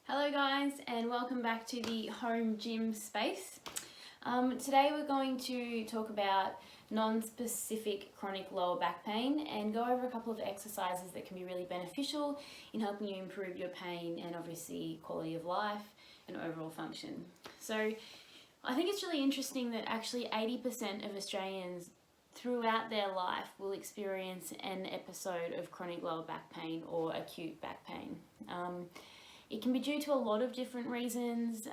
Hello guys, and welcome back to the home gym space. Today we're going to talk about non-specific chronic lower back pain and go over a couple of exercises that can be really beneficial in helping you improve your pain and obviously quality of life and overall function. So I think it's really interesting that actually 80% of Australians throughout their life will experience an episode of chronic lower back pain or acute back pain. It can be due to a lot of different reasons,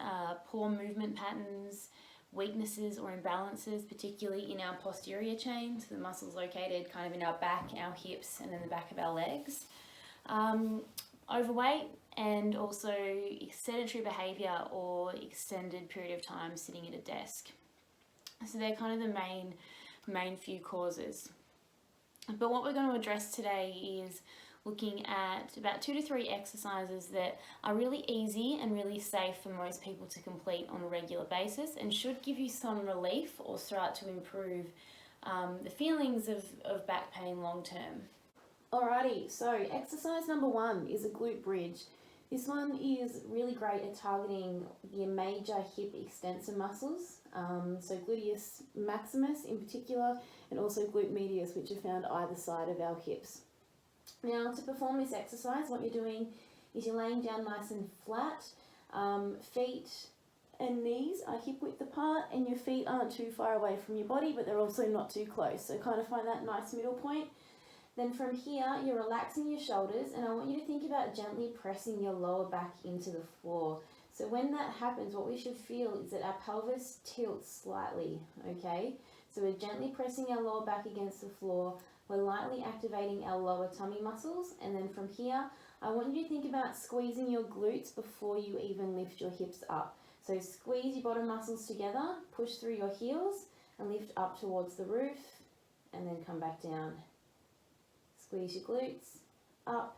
poor movement patterns, weaknesses or imbalances, particularly in our posterior chain, so the muscles located kind of in our back, our hips, and then the back of our legs. Overweight and also sedentary behaviour or extended period of time sitting at a desk. So they're kind of the main few causes. But what we're going to address today is looking at about 2 to 3 exercises that are really easy and really safe for most people to complete on a regular basis and should give you some relief or start to improve the feelings of back pain long term. Alrighty, so exercise number 1 is a glute bridge. This one is really great at targeting the major hip extensor muscles, so gluteus maximus in particular, and also glute medius, which are found either side of our hips. Now, to perform this exercise, what you're doing is you're laying down nice and flat. Feet and knees are hip width apart, and your feet aren't too far away from your body, but they're also not too close. So kind of find that nice middle point. Then from here, you're relaxing your shoulders, and I want you to think about gently pressing your lower back into the floor. So when that happens, what we should feel is that our pelvis tilts slightly, okay? So we're gently pressing our lower back against the floor. We're lightly activating our lower tummy muscles, and then from here, I want you to think about squeezing your glutes before you even lift your hips up. So squeeze your bottom muscles together, push through your heels, and lift up towards the roof, and then come back down. Squeeze your glutes, up,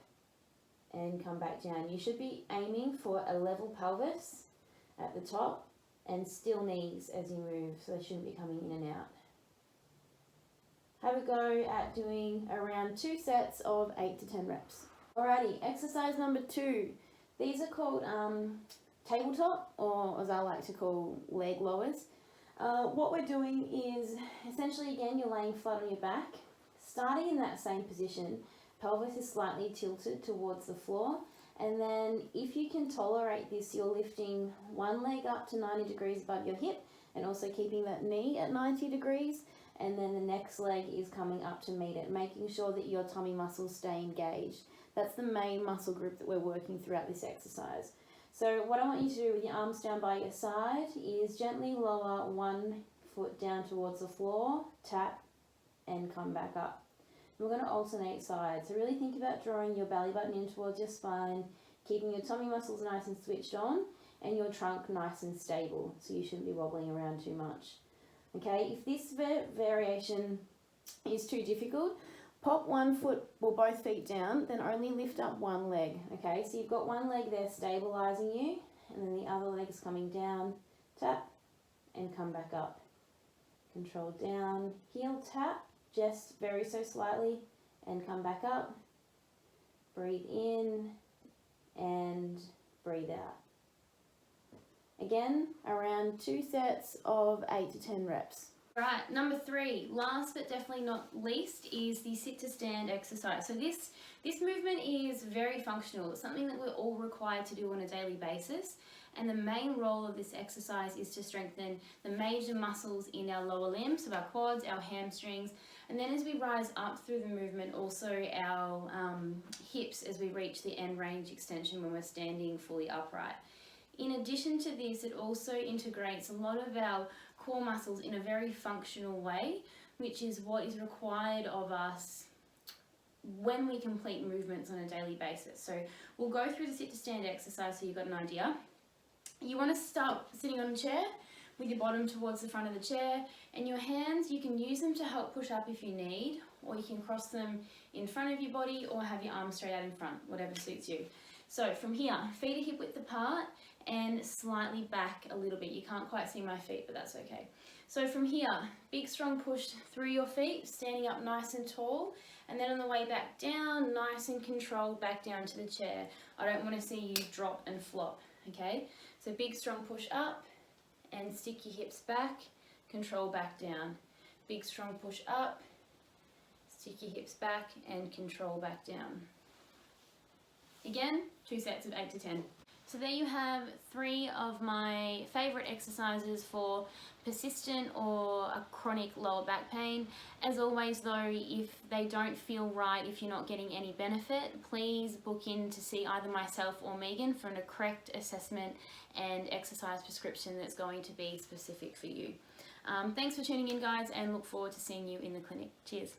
and come back down. You should be aiming for a level pelvis at the top, and still knees as you move, so they shouldn't be coming in and out. Have a go at doing around 2 sets of 8 to 10 reps. Alrighty, exercise number 2. These are called tabletop, or as I like to call leg lowers. What we're doing is essentially, again, you're laying flat on your back. Starting in that same position, pelvis is slightly tilted towards the floor. And then if you can tolerate this, you're lifting one leg up to 90 degrees above your hip and also keeping that knee at 90 degrees. And then the next leg is coming up to meet it, making sure that your tummy muscles stay engaged. That's the main muscle group that we're working throughout this exercise. So what I want you to do with your arms down by your side is gently lower one foot down towards the floor, tap, and come back up. We're going to alternate sides. So really think about drawing your belly button in towards your spine, keeping your tummy muscles nice and switched on, and your trunk nice and stable, so you shouldn't be wobbling around too much. Okay, if this variation is too difficult, pop one foot or both feet down, then only lift up one leg. Okay, so you've got one leg there stabilizing you, and then the other leg is coming down, tap, and come back up. Control down, heel tap, just very so slightly, and come back up. Breathe in and breathe out. Again, around 2 sets of 8 to 10 reps. Right, number 3, last but definitely not least, is the sit to stand exercise. So this movement is very functional. It's something that we're all required to do on a daily basis. And the main role of this exercise is to strengthen the major muscles in our lower limbs, so our quads, our hamstrings, and then as we rise up through the movement, also our hips as we reach the end range extension when we're standing fully upright. In addition to this, it also integrates a lot of our core muscles in a very functional way, which is what is required of us when we complete movements on a daily basis. So we'll go through the sit to stand exercise so you've got an idea. You want to start sitting on a chair with your bottom towards the front of the chair, and your hands, you can use them to help push up if you need, or you can cross them in front of your body or have your arms straight out in front, whatever suits you. So from here, feet are hip width apart and slightly back a little bit. You can't quite see my feet, but that's okay. So from here, big strong push through your feet, standing up nice and tall, And then on the way back down, nice and controlled, back down to the chair. I don't want to see you drop and flop, okay? So big strong push up and stick your hips back, control back down. Big strong push up, stick your hips back and control back down. Again, 2 sets of 8 to 10. So there you have 3 of my favourite exercises for persistent or a chronic lower back pain. As always though, if they don't feel right, if you're not getting any benefit, please book in to see either myself or Megan for a correct assessment and exercise prescription that's going to be specific for you. Thanks for tuning in guys, and look forward to seeing you in the clinic. Cheers.